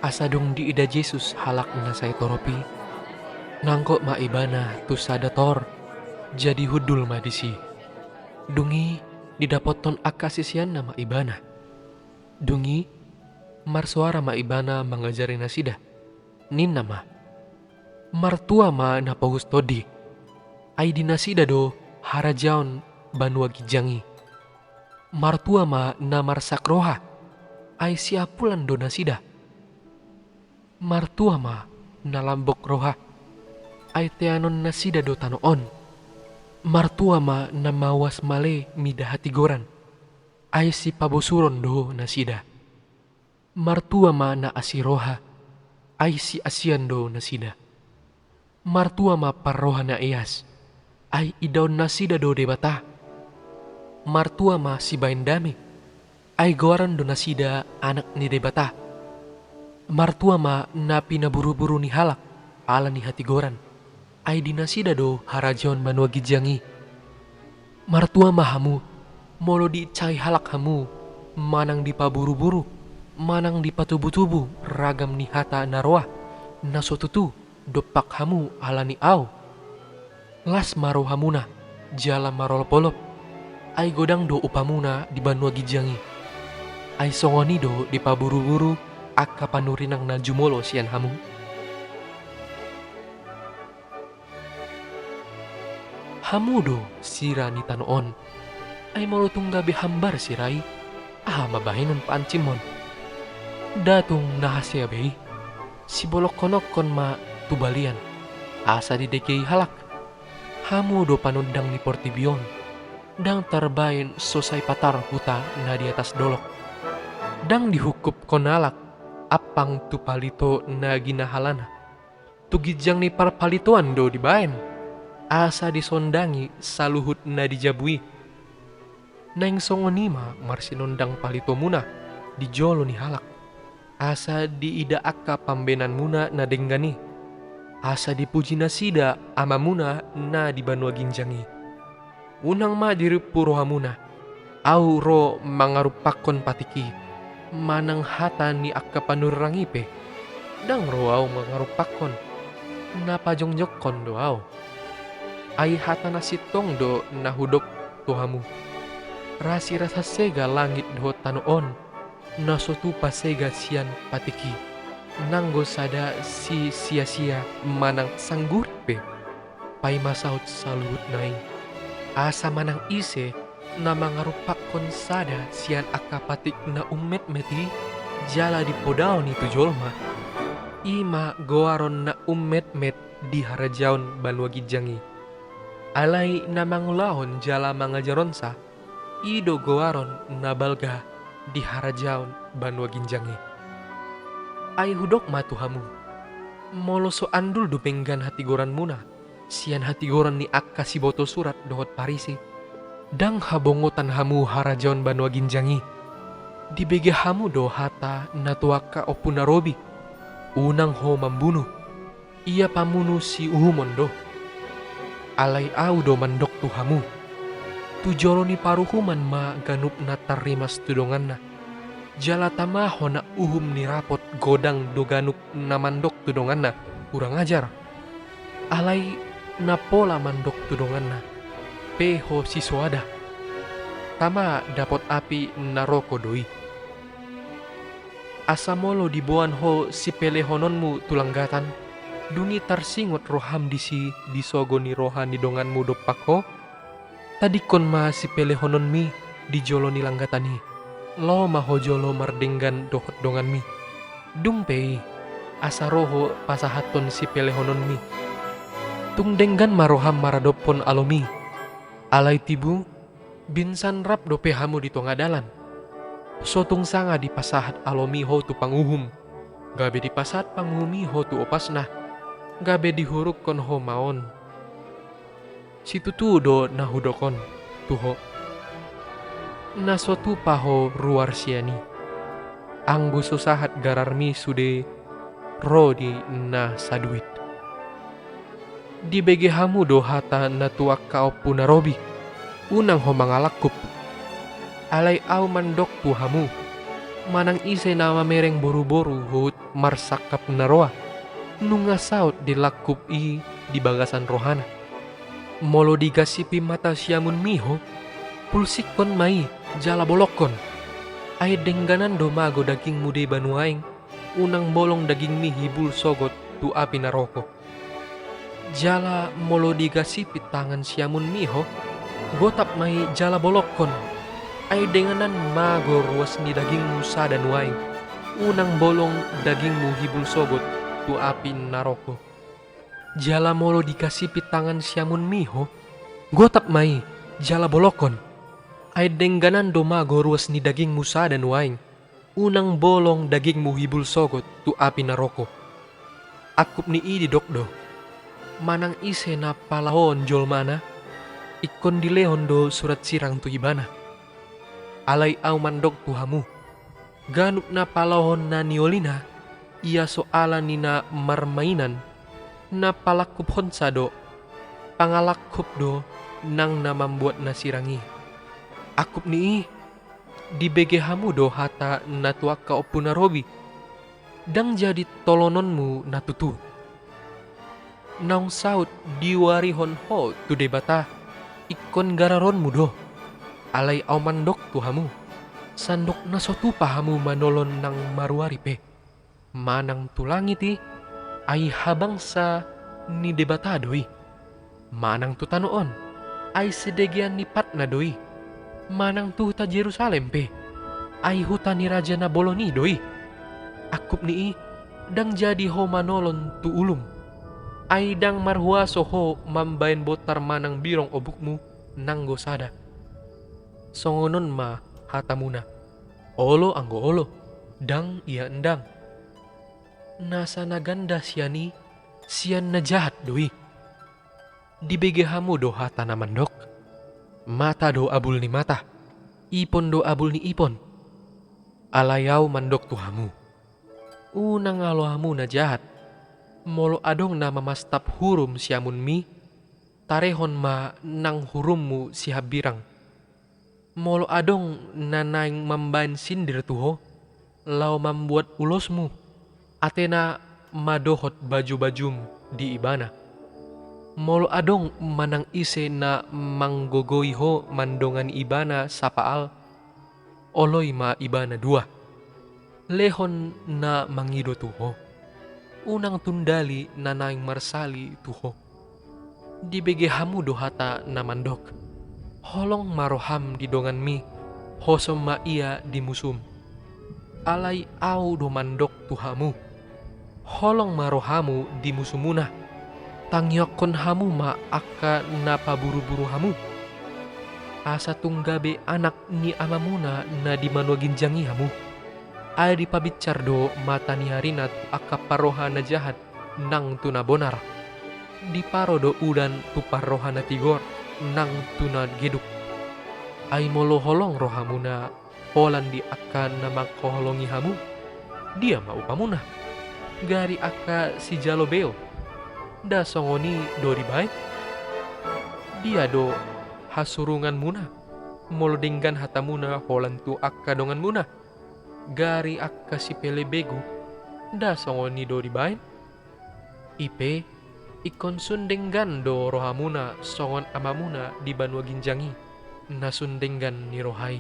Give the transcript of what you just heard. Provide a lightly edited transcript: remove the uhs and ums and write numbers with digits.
Asadung di ida Jesus halak na say toropi. Nangko maibana tu sadator. Jadi hudul madisi. Dungi didapoton akasisian nama ibana. Dungi marsuara maibana mangajari nasida. Nin nama. Martua ma napahustodi. Ay dinasida do harajaon banua gijangi. Martua ma namarsakroha. Ay siapulan do nasida. Martua ma nalambok roha. Ay teanon nasida do tanoon. Martua ma namawas male midahati goran. Ay si pabosuron do nasida. Martua ma na asiroha. Ay si asian do nasida. Martua ma parroha na iyas. Ay idaon nasida do debata. Martua ma si baindami. Ay goran do nasida anak ni debata. Martua ma na pinaburu-buru ni halak ala ni hati goran. Ay dinasida do harajon banua gijangi. Martua ma hamu molo di cai halak hamu manang di paburu-buru manang di patubu-tubu ragam ni hata naroa nasotutu dopak hamu ala ni au. Las maro hamuna jala marol polop. Ay godang do upamuna di banua gijangi. Ay songoni do di paburu-buru akka panurinang na jumolo sian hamu. Hamu do sira ni tanoon. Ay molotong gabi hambar sirai. Mabahinon paancimon. Datung nahasya bei. Si bolok konokon ma tubalian. Asa di dekei halak. Hamu do panundang ni portibion. Dang tarbain sosai patar huta na di atas dolok. Dang dihukup konalak. Apang tu palito na ginahalana. Tugijang ni parpalitoan do dibaen. Asa disondangi saluhut na dijabui. Naing songonima marsinondang palito muna dijolo ni halak. Asa diida akka pambenan muna na denggani. Asa dipuji nasida ama muna na di banua ginjangi. Unang ma diripuro hamuna. Au ro mangarupakon patiki. Manang hata ni akka panurangipe. Dang roaw mangarupakon. Napajongjokon doaw. Ay hata nasitong do nahudok tuhamu. Rasi rasa sega langit do tanoon. Nasotu pasega sian patiki. Nanggo sada si sia-sia manang sanggurpe. Pay masaut salut naing. Asa manang ise na mangarupakon sada sian akapatik na umet meti jala di podao ni tujolma. Ima goaron na umet met di harajaon banua gijangi. Alay na mangulahon jala mangajaronsa. Ido goaron na balga di harajaon banua ginjangi. Ay hudok matuhamu. Moloso andul dupenggan hatigoran muna. Sian hatigoran ni akka si boto surat dohot parisi. Dang habongotan hamu harajaon banua ginjangi. Dibege hamu do hata natuaka opunarobi. Unang ho membunuh. Ia pamunu si uhumon do. Alay au do mandok tu hamu. Tujolo ni paruhuman ma ganup na tarimas tudongan na. Jala tamaho na uhum ni rapot godang do ganup na mandok tudongan na. Kurang ajar. Alay na pola mandok tudongan na. Peho si soada. Tama dapot api naroko doi. Asamolo dibuan ho si pelehononmu tulanggatan. Dungi tarsingot roham disi disogo ni rohan di donganmu dopak ho. Tadikon ma si pelehonon mi di jolo ni langgatani. Lo maho jolo mardenggan dohot dongan mi. Dungpei asaroho pasahaton si pelehonon mi. Tungdenggan maroham maradopon alomi. Alay tibu binsan rap dope hamu di tongadalan. Sotung sanga di pasahat alomi ho tu panguhum. Gabe di pasahat panguhumi ho tu opasna. Gabe di huruk kon ho maon. Situ tu do nahudokon tuho. Nasotu paho ruar siani. Anggu susahat gararmi sude rodi na saduit. Di bege hamu do hata natuak kau punarobi. Unang ho mangalakup. Alay au mandok tu hamu. Manang ise nama mereng boru-boru hut marsakap naroa. Nunga saut dilakup di bagasan rohana. Molo digasipi mata siamun miho, pulsikon mai jala bolokon. Ay dengganan do mago daging mude banuaing, unang bolong daging mi hibul sogot tu api naroko. Jala molo digasipi tangan siamun miho, gotap mai jala bolokon. Ay denganan mago ruas ni daging musa dan waing, unang bolong dagingmu hibul sogot tu api naroko. Jala molo dikasipi tangan siamun miho, gotap mai jala bolokon. Ay dengganan do mago ruas ni daging musa dan waing, unang bolong dagingmu hibul sogot tu api naroko. Akup ni idi dokdo, manang ise na palahon jol mana, ikon dilehon do surat sirang tu ibana. Alay au mandok tuhamu, ganup na palahon na niolina, ia soala ni na marmainan, na palakup honsa do, pangalakup do, nang na membuat na sirangi. Akup ni di bege hamu do hata na tuak ka opuna robi, dang jadi tolononmu na tutu. Naung saut diwari hon ho tu debata, ikon gararonmu do, alay au mandok tuhamu, sandok na sotu pahamu manolon nang maruari pe, manang tulangiti, ay habang sa ni debata doi, manang tu tanoon, ay sedegian ni pat na doi, manang tu huta Jerusalem pe, ay huta ni Raja na boloni doi. Akup ni dang jadi ho manolon tu ulum, ay dang marhuaso ho mambayan botar manang birong obukmu nang gosada. Songonon ma hatamuna, olo anggo olo, dang iya endang. Nasa naganda siani, sian na jahat doi. Dibege hamu do hata na mandok, mata do abul ni mata, ipon do abul ni ipon. Alayaw mandok tuhamu, unang alo hamu na jahat, molo adong na mamastap hurum siamun mi, tarehon ma nang hurummu si habirang. Molo adong na naing mambain sindir tuho, lau membuat ulosmu, atena madohot baju-bajum di ibana. Molo adong manang ise na manggogoy ho mandongan ibana sapaal, oloy ma ibana dua. Lehon na mangido tuho, unang tundali na naing marsali tuho. Dibege hamu do hata na mandok, holong maroham di dongan mi, hosom ma ia di musum. Alay au do mandok tuhamu, holong marohamu di musumuna, tangyakon hamu ma akka napaburu-buru hamu. Asa tunggabe anak ni amamuna na di manuaginjangi hamu, ay di pabicar do mata ni harinat akka paroha na jahat nang tuna bonar. Di paro do udan tu paroha na tigor nang tuna geduk. Ay molo holong rohamuna, polan di akka na magkoholongi hamu, dia maupamuna. Gari akka si jalobeo, da songoni do ribait, dia do hasurungan muna, molo dinggan hatamuna holan tu akka dongan muna. Gari akka si pelebegu, da songoni do ribait, ipe ikon sundenggan do rohamuna songon amamuna di banua ginjangi, na sundenggan ni rohai.